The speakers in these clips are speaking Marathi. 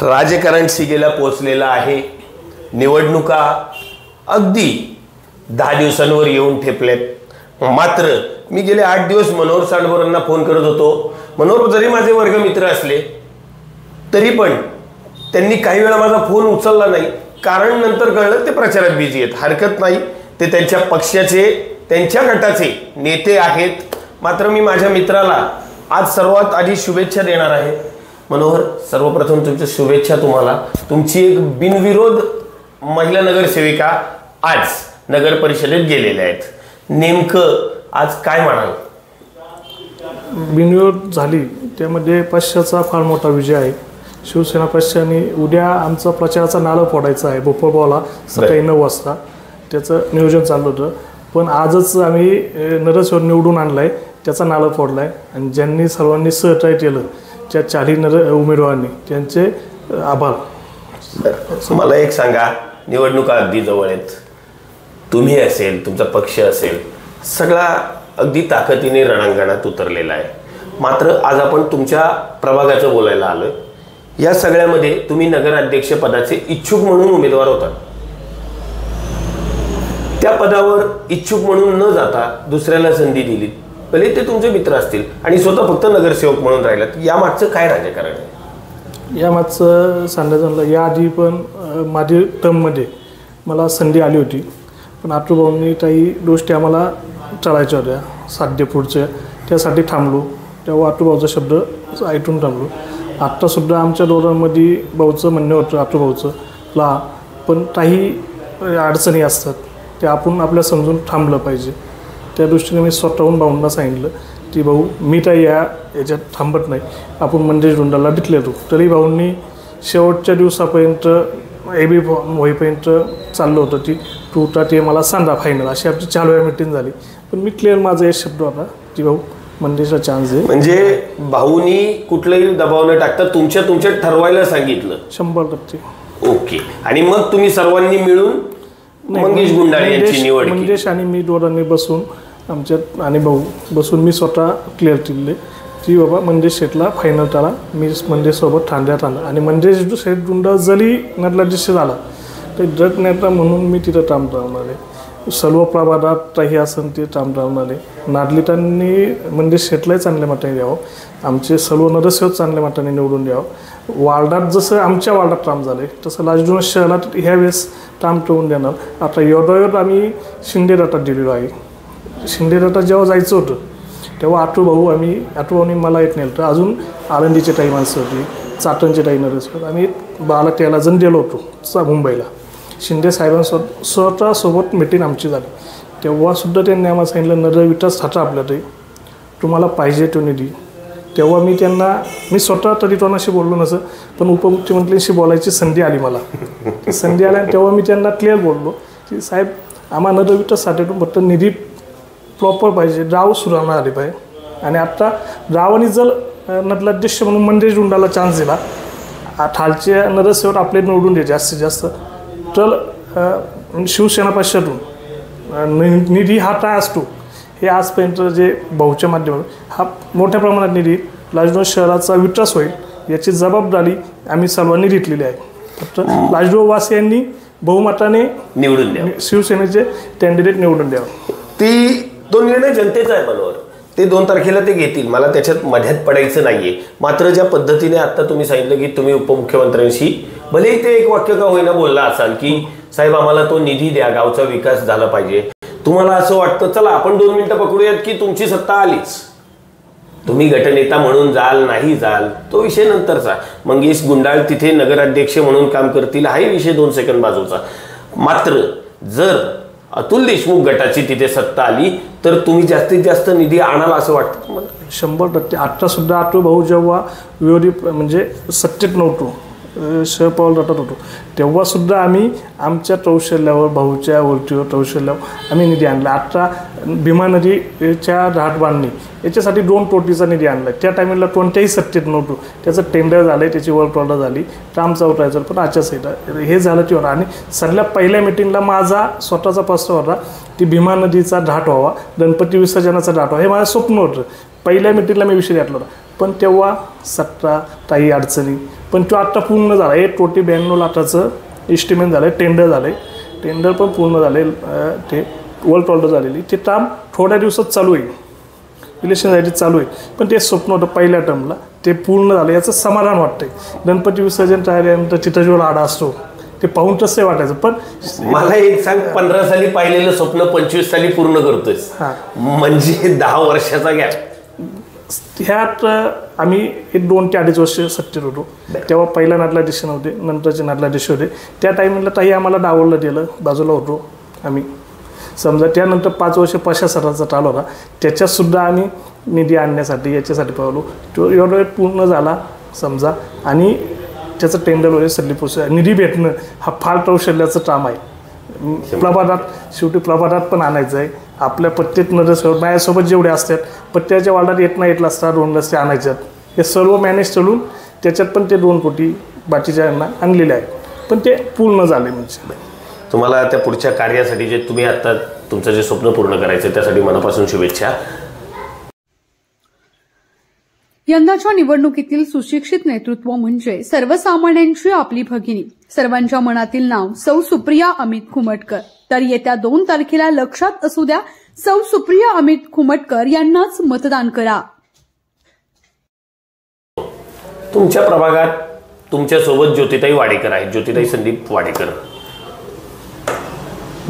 राजकारण शिगेला पोचलेला आहे। निवडणुका अगदी 10 दिवसांवर येऊन ठेपल्यात। मात्र मी गेले 8 दिवस मनोहर सांडभोरांना फोन करत होतो। मनोहर जरी माझे वर्गमित्र असले तरी पण त्यांनी काही वेळा माझा फोन उचलला नाही, कारण नंतर कळलं ते प्रचारात बिझी आहेत। हरकत नाही, ते त्यांच्या पक्षाचे त्यांच्या गटाचे नेते आहेत। मात्र मी माझ्या मित्राला आज सर्वात आधी शुभेच्छा देणार आहे। मनोहर, सर्वप्रथम तुमच्या शुभेच्छा तुम्हाला। तुमची एक बिनविरोध महिला नगरसेविका आज नगर परिषदेत गेलेल्या आहेत। नेमकं आज काय म्हणाल? बिनविरोध झाली, त्यामध्ये पक्षाचा फार मोठा विजय आहे। शिवसेना पक्षाने उद्या आमचा प्रचाराचा नारळ फोडायचा आहे भोपळगावला सकाळी 9 वाजता, त्याचं नियोजन चाललं होतं। पण आजच आम्ही नगरसेवक निवडून आणलाय, त्याचा नारळ फोडलाय आणि ज्यांनी सर्वांनी सहकार्य केलं त्या 40 उमेदवारांनी त्यांचे आभार। मला एक सांगा, निवडणुका अगदी जवळ आहेत, तुम्ही असेल तुमचा पक्ष असेल सगळा अगदी ताकदीने रणांगणात उतरलेला आहे। मात्र आज आपण तुमच्या प्रभागाचं बोलायला आलोय। या सगळ्यामध्ये तुम्ही नगराध्यक्ष पदाचे इच्छुक म्हणून उमेदवार होता। त्या पदावर इच्छुक म्हणून न जाता दुसऱ्याला संधी दिली, भले ते तुमचे मित्र असतील आणि स्वतः फक्त नगरसेवक म्हणून राहिलात, या मागचं काय राजकारण आहे? या मागचं सांगायचं याआधी पण माझी टर्ममध्ये मला संधी आली होती, पण आठूभाऊंनी काही गोष्टी आम्हाला टाळायच्या होत्या साध्य पुढच्या, त्यासाठी थांबलो। तेव्हा आठूभाऊचा शब्द ऐकून थांबलो। आत्तासुद्धा आमच्या दोघांमध्ये भाऊचं म्हणणं होतं आठूभाऊचं ला, पण काही अडचणी असतात ते आपण आपल्या समजून थांबलं पाहिजे। त्या दृष्टीने मी स्वतःहून भाऊंना सांगितलं की भाऊ मी काही याच्यात थांबत नाही, आपण मंदेश धुंडाला डिक्लेअर होतो। तरी भाऊंनी शेवटच्या दिवसापर्यंत AB होईपर्यंत चाललं होतं की तू ते मला सांगा फायनल, अशी आमची 4 वेळा मीटिंग झाली। पण मी क्लिअर माझा एक शब्द होता की भाऊ मंदेशला चान्स आहे। म्हणजे भाऊनी कुठलाही दबाव न टाकता तुमच्या ठरवायला सांगितलं 100%। ओके, आणि मग तुम्ही सर्वांनी मिळून मंगेश गुंडाळे यांची निवड केली? मंगेश आणि मी दोघांनी बसून आमच्यात आणि भाऊ बसून मी स्वतः क्लिअर केले की बाबा मंदेश शेटला फायनल टाळा। मी मंदेशसोबत ठाण्यात आलं आणि मंदेश शेट गुंडा जरी नटला झाला तर जग नेता म्हणून मी तिथं काम राहणार आहे। सर्व प्रभागात काही असेल ते काम राहणार आहे। नागरिकांनी मंदेश शेटलाही चांगल्या मताने द्यावं, आमचे सर्व नगरसेवक चांगल्या मताने निवडून द्यावं। वार्डात जसं आमच्या वार्डात काम झालं आहे तसं लाजून शहरात ह्यावेळेस काम ठेवून देणार। आता योगायोग आम्ही शिंदे गटात दिलेलो आहे। शिंदे गटात जेव्हा जायचं होतं तेव्हा आठूभाऊनी मला येत नेलं, तर अजून आळंदीचे काही माणसं होती, चाटणचे काही नगरसेवक, आम्ही 12-13 जण गेलो होतो मुंबईला। शिंदे साहेबांसोबत स्वतःसोबत मिटिंग आमची झाली, तेव्हासुद्धा त्यांनी आम्हाला सांगितलं नगरविकास खातं आपल्याकडे, तुम्हाला पाहिजे तो निधी। तेव्हा मी स्वतः तरी कोणाशी बोललो नसं, पण उपमुख्यमंत्र्यांशी बोलायची संधी आली मला। संधी आल्या तेव्हा मी त्यांना क्लिअर बोललो की साहेब आम्हाला नगरविकासासाठी फक्त निधी प्रॉपर पाहिजे, गाव सुधारणा आली पाहिजे। आणि आत्ता गावाने जर नगराध्यक्ष म्हणून मंदेश गुंडाला चान्स दिला, खालचे नगरसेवक आपले निवडून द्यायचे जास्तीत जास्त, तर शिवसेना पक्षातून निधी हा काय असतो हे आजपर्यंत जे भाऊच्या माध्यमातून हा मोठ्या प्रमाणात निधी लाजडोह शहराचा विकास होईल याची जबाबदारी आम्ही सर्वांनी घेतलेली आहे। फक्त लाजडोह वासियांनी बहुमताने निवडून द्या, शिवसेनेचे कॅन्डिडेट निवडून द्यावं। ती तो निर्णय जनतेचा आहे मनोहर, ते 2 तारखेला ते घेतील, मला त्याच्यात मध्यात पडायचं नाहीये। मात्र ज्या पद्धतीने आता तुम्ही सांगितलं की तुम्ही उपमुख्यमंत्र्यांशी भलेही ते एक वाक्य का होईना बोलला असाल की साहेब आम्हाला तो निधी द्या, गावचा विकास झाला पाहिजे, तुम्हाला असं वाटतं चला आपण 2 मिनिटं पकडूयात की तुमची सत्ता आलीच, तुम्ही गटनेता म्हणून जाल नाही जाल तो विषय नंतरचा, मंगेश गुंडाळ तिथे नगराध्यक्ष म्हणून काम करतील हाही विषय 2 सेकंद बाजूचा। मात्र जर अतुल देशमुख गटाची तिथे सत्ता आली तर तुम्ही जास्तीत जास्त निधी आणाल असं वाटतं तुम्हाला? 100%। आत्तासुद्धा आठूभाऊ जेव्हा विरोधी म्हणजे सत्तेत नव्हतो, शरद पवार गटात होतो, तेव्हासुद्धा आम्ही आमच्या कौशल्यावर भाऊच्या वरतीवर कौशल्यावर आम्ही निधी आणला। आत्ता भीमा नदीच्या घाट बांधणी याच्यासाठी 2 कोटीचा निधी आणला, त्या टायमिंगला कोणत्याही सत्तेत नव्हतो, त्याचं टेंडर झालं, त्याची वर्क ऑर्डर झाली, काम चालवायचं, पण आचारसंहिता हे झालं की होणार। आणि सगळ्या पहिल्या मिटिंगला माझा स्वतःचा प्रस्ताव होता की भीमा नदीचा घाट व्हावा, गणपती विसर्जनाचा घाट व्हावा, हे माझं स्वप्न होतं। पहिल्या मीटिंगला मी विषय घेतला होता, पण तेव्हा 17 काही अडचणी, पण तो आत्ता पूर्ण झाला. 1,92 लाखाचं एस्टिमेट झालं, टेंडर झालं, टेंडर पण पूर्ण झाले, ते वर्ल्ड ऑर्डर झालेली, ते काम थोड्या दिवसात चालू आहे, इलेक्शनसाठी चालू आहे. पण ते स्वप्न होतं पहिल्या टर्मला, ते पूर्ण झालं, याचं समाधान वाटतंय. गणपती विसर्जन राहिल्यानंतर तिथं जो राडा असतो ते पाहून तसं वाटायचं. पण मला एक सांग, 15 साली पाहिलेलं स्वप्न 25 साली पूर्ण करतोयस, म्हणजे 10 वर्षाचा गॅप. ह्यात आम्ही 2 ते 2.5 वर्ष सत्तेत होतो. तेव्हा पहिला नाटलाधीश नव्हते, नंतरचे नाटलाधीश होते. त्या टायमिंगला ताई आम्हाला डावललं गेलं, बाजूला होतो आम्ही. समजा त्यानंतर 5 वर्ष प्रशासनाचा चालू होता, त्याच्यातसुद्धा आम्ही निधी आणण्यासाठी याच्यासाठी पावलो. तो एवढा वेळ पूर्ण झाला समजा, आणि त्याचं टेंडर वगैरे सल्ली निधी भेटणं हा फार कौशल्याचं काम आहे. प्रभातात शेवटी प्रभातात पण आणायचं आहे. आपल्या प्रत्येक नजर माझ्यासोबत जेवढे असतात, प्रत्येकाच्या वार्डात 1 रस्ता 2 रस्ते आणायच्यात, हे सर्व मॅनेज करून त्याच्यात पण ते 2 कोटी बाकीच्या यांना आणलेले आहेत, पण ते पूर्ण झाले. म्हणजे तुम्हाला त्या पुढच्या कार्यासाठी जे तुम्ही आता तुमचं जे स्वप्न पूर्ण करायचं त्यासाठी मनापासून शुभेच्छा. यंदाच्या निवडणुकीतील सुशिक्षित नेतृत्व म्हणजे सर्वसामान्यांची आपली भगिनी. सर्वांच्या मनातील नाव सौ सुप्रिया अमित खुमटकर. तर येत्या 2 तारखेला लक्षात असू द्या, सौ सुप्रिया अमित खुमटकर यांनाच मतदान करा. तुमच्या प्रभागात तुमच्यासोबत ज्योतिताई वाडेकर आहेत, ज्योतिताई संदीप वाडेकर.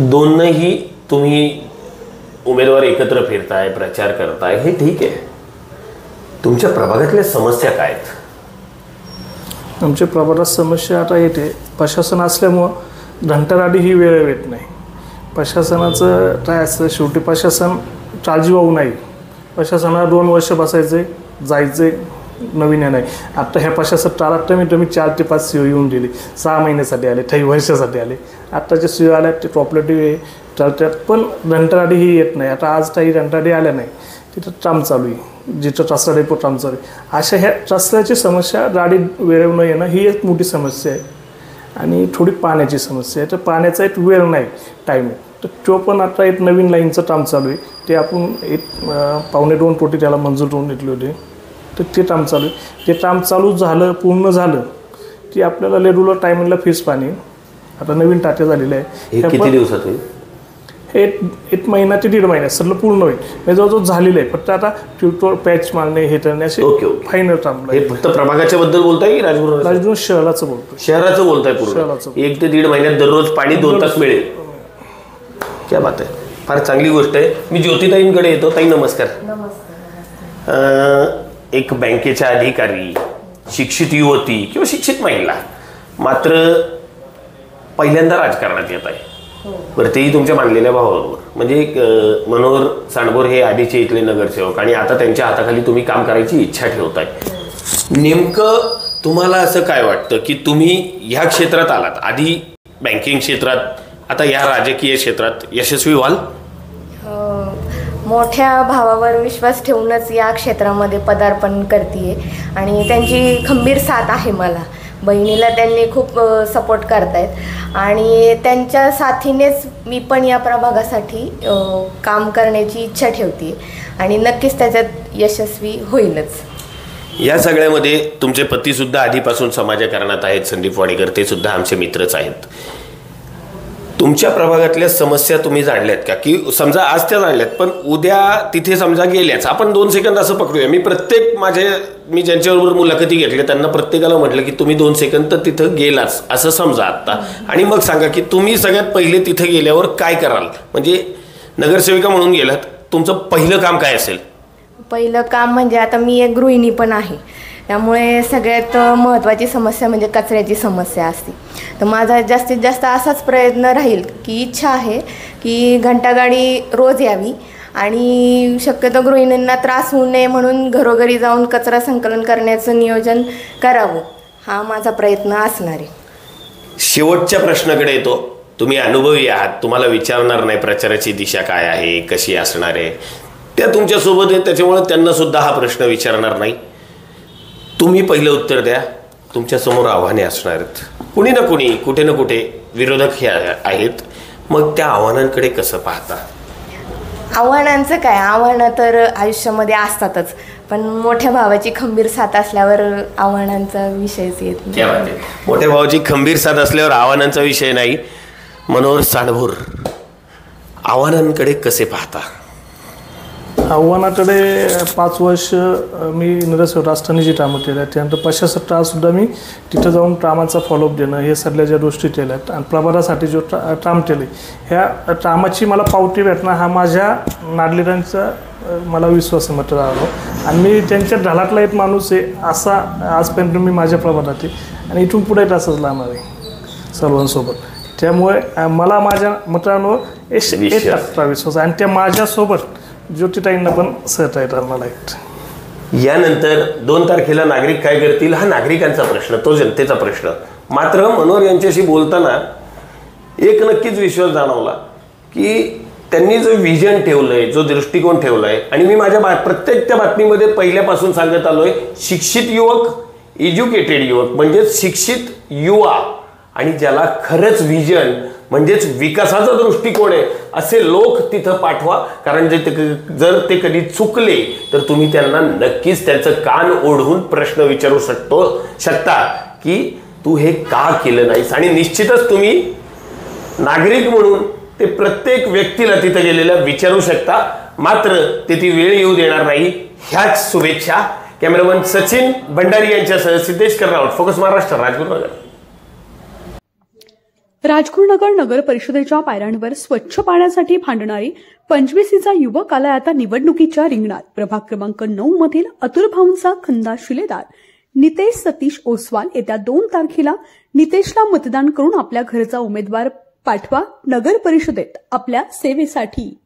दोनही तुम्ही उमेदवार एकत्र फिरताय, प्रचार करताय, हे ठीक आहे. तुमच्या प्रभागातल्या समस्या काय आहेत? आमच्या प्रभागात समस्या आता येते, प्रशासन असल्यामुळं घंटागाडी ही वेळ येत नाही. प्रशासनाचं काय असतं, शेवटी प्रशासन चालजीवाहू नाही. प्रशासनाला 2 वर्ष बसायचे, जायचे, नवीन नाही. आता ह्या प्रशासन टाळत तुम्ही 4 ते 5 सीओ येऊन दिली, 6 महिन्यासाठी आले, काही वर्षासाठी आले. आत्ताचे सीओ आल्या ते कॉपरेटिव्ह चालतात, पण घंटागाडी ही येत नाही. आता आज काही घंटागाडी आल्या नाही, तिथं काम चालू आहे, जिथं ट्रस्टा डेपो काम चालू आहे. अशा ह्या ट्रस्टाची समस्या, गाडी वेळेवर न येणं ही एक मोठी समस्या आहे. आणि थोडी पाण्याची समस्या आहे, तर पाण्याचा एक वेळ नाही, टाईम आहे. तर तो पण आता एक नवीन लाईनचं काम चालू आहे, ते आपण 1.25 कोटी त्याला मंजूर करून घेतले होते, तर ते काम चालू आहे. ते काम चालू झालं, पूर्ण झालं की आपल्याला रेग्युलर टायमिंगला फीस पाणी आता नवीन टाक्या झालेल्या आहे. किती दिवसात होईल? 1 महिना ते 1.5 महिन्यात सगळं पूर्ण होईल. हे जवळजवळ झालेलं आहे, फक्त आता ट्यूटोर पॅच मारणे हे करणे असे फायनल काम. हे फक्त प्रभागाच्या बद्दल बोलताय की राजगुरू शहराचं बोलतो? शहराचं बोलताय पूर्ण. 1 ते 1.5 महिन्यात दररोज पाणी 2 तास मिळेल. क्या बात आहे, फार चांगली गोष्ट आहे. मी ज्योतिताईंकडे येतो. ताई नमस्कार. एक बँकेच्या अधिकारी, शिक्षित युवती किंवा शिक्षित महिला, मात्र पहिल्यांदा राजकारणात येत आहे. बरं, तेही तुमच्या मानलेल्या भावाबरोबर. म्हणजे मनोहर सांडभोर हे आधीचे इथले नगरसेवक, आणि आता त्यांच्या हाताखाली तुम्ही काम करायची इच्छा ठेवताय. नेमकं तुम्हाला असं काय वाटतं की तुम्ही ह्या क्षेत्रात आलात, आधी बँकिंग क्षेत्रात, आता या राजकीय क्षेत्रात यशस्वी व्हाल? मोठ्या भावावर विश्वास ठेवूनच या क्षेत्रामध्ये पदार्पण करते आणि त्यांची खंबीर साथ आहे मला. बहिणीला त्यांनी खूप सपोर्ट करतायत आणि त्यांच्या साथीनेच मी पण या प्रभागासाठी काम करण्याची इच्छा ठेवते आणि नक्कीच त्याच्यात यशस्वी होईलच. या सगळ्यामध्ये तुमचे पतीसुद्धा आधीपासून समाजकारणात आहेत, संदीप वाडेकर, ते सुद्धा आमचे मित्रच आहेत. तुमच्या प्रभागातल्या समस्या तुम्ही जाणल्यात का? की समजा आज त्या जाणल्यात, पण उद्या तिथे समजा गेल्याच, आपण 2 सेकंद असं पकडूया. मी ज्यांच्याबरोबर मुलाखती घेतल्या त्यांना प्रत्येकाला म्हटलं की तुम्ही 2 सेकंद तर तिथं गेलाच असं समजा आत्ता, आणि मग सांगा की तुम्ही सगळ्यात पहिले तिथं गेल्यावर काय कराल. म्हणजे नगरसेविका म्हणून गेलात, तुमचं पहिलं काम काय असेल? पहिलं काम म्हणजे आता मी एक गृहिणी पण आहे, त्यामुळे सगळ्यात महत्त्वाची समस्या म्हणजे कचऱ्याची समस्या असते. तर माझा जास्तीत जास्त असाच प्रयत्न राहील की इच्छा आहे की घंटागाडी रोज यावी आणि शक्यतो गृहिणींना त्रास होऊ नये म्हणून घरोघरी जाऊन कचरा संकलन करण्याचं नियोजन करावं, हा माझा प्रयत्न असणार आहे. शेवटच्या प्रश्नाकडे येतो. तुम्ही अनुभवी आहात, तुम्हाला विचारणार नाही प्रचाराची दिशा काय आहे, कशी असणार आहे, त्या तुमच्यासोबत आहेत, त्याच्यामुळे त्यांना सुद्धा हा प्रश्न विचारणार नाही. तुम्ही पहिलं उत्तर द्या. तुमच्यासमोर आव्हाने असणार आहेत, कुणी ना कुणी, कुठे ना कुठे विरोधक हे आहेत. मग त्या आव्हानांकडे कसं पाहता? आव्हानांचं काय, आव्हानं तर आयुष्यामध्ये असतातच, पण मोठ्या भावाची खंबीर साथ असल्यावर आव्हानांचा विषयच येत नाही. मोठ्या भावाची खंबीर साथ असल्यावर आव्हानांचा विषय नाही. मनोहर सांडभोर, आव्हानांकडे कसे पाहता? आव्हानाकडे 5 वर्ष मी नगरसेवक असताना जी कामं केली आहेत, त्यानंतर 65 सुद्धा मी तिथं जाऊन कामाचा फॉलोअप देणं, हे सगळ्या ज्या गोष्टी केल्या आहेत आणि प्रभारासाठी जो काम केले, ह्या कामाची मला पावती भेटणं हा माझ्या नागरिकांचा मला विश्वास मत राहिलो आणि मी त्यांच्या ढालातला एक माणूस आहे असा आजपर्यंत मी माझ्या प्रभारात आहे आणि इथून पुढे असंच लागणार आहे सर्वांसोबत. त्यामुळे मला माझ्या मित्रांवर 1% विश्वास आणि त्या माझ्यासोबत ज्योतिताईंना पण सहकार्य करणार आहेत. यानंतर 2 तारखेला नागरिक काय करतील हा नागरिकांचा प्रश्न, तो जनतेचा प्रश्न. मात्र मनोहर यांच्याशी बोलताना एक नक्कीच विश्वास जाणवला की त्यांनी जो विजन ठेवलंय, जो दृष्टिकोन ठेवलाय, आणि मी माझ्या प्रत्येक त्या बातमीमध्ये पहिल्यापासून सांगत आलोय, शिक्षित युवक, एज्युकेटेड युवक म्हणजेच शिक्षित युवा आणि ज्याला खरंच विजन म्हणजेच विकासाचा दृष्टिकोन आहे असे लोक तिथं पाठवा. कारण जर ते कधी चुकले तर तुम्ही त्यांना नक्कीच त्यांचं कान ओढून प्रश्न विचारू शकता की तू हे का केलं नाहीस, आणि निश्चितच तुम्ही नागरिक म्हणून ते प्रत्येक व्यक्तीला तिथं गेलेल्या विचारू शकता. मात्र ते ती वेळ येऊ देणार नाही, ह्याच शुभेच्छा. कॅमेरामन सचिन भंडारी यांच्यासह सिद्धेश कर्रावट, फोकस महाराष्ट्र, राजगुरुनगर. राजगुरुनगर नगर परिषदेच्या पायऱ्यांवर स्वच्छ पाण्यासाठी भांडणारी 25चा युवक आला आता निवडणुकीच्या रिंगणात. प्रभाग क्रमांक 9 मधील अतुल भाऊंचा खंदा शिलेदार नितेश सतीश ओसवाल येत्या 2 तारखेला नितेशला मतदान करून आपल्या घरचा उमेदवार पाठवा नगर परिषदेत आपल्या सेवेसाठी.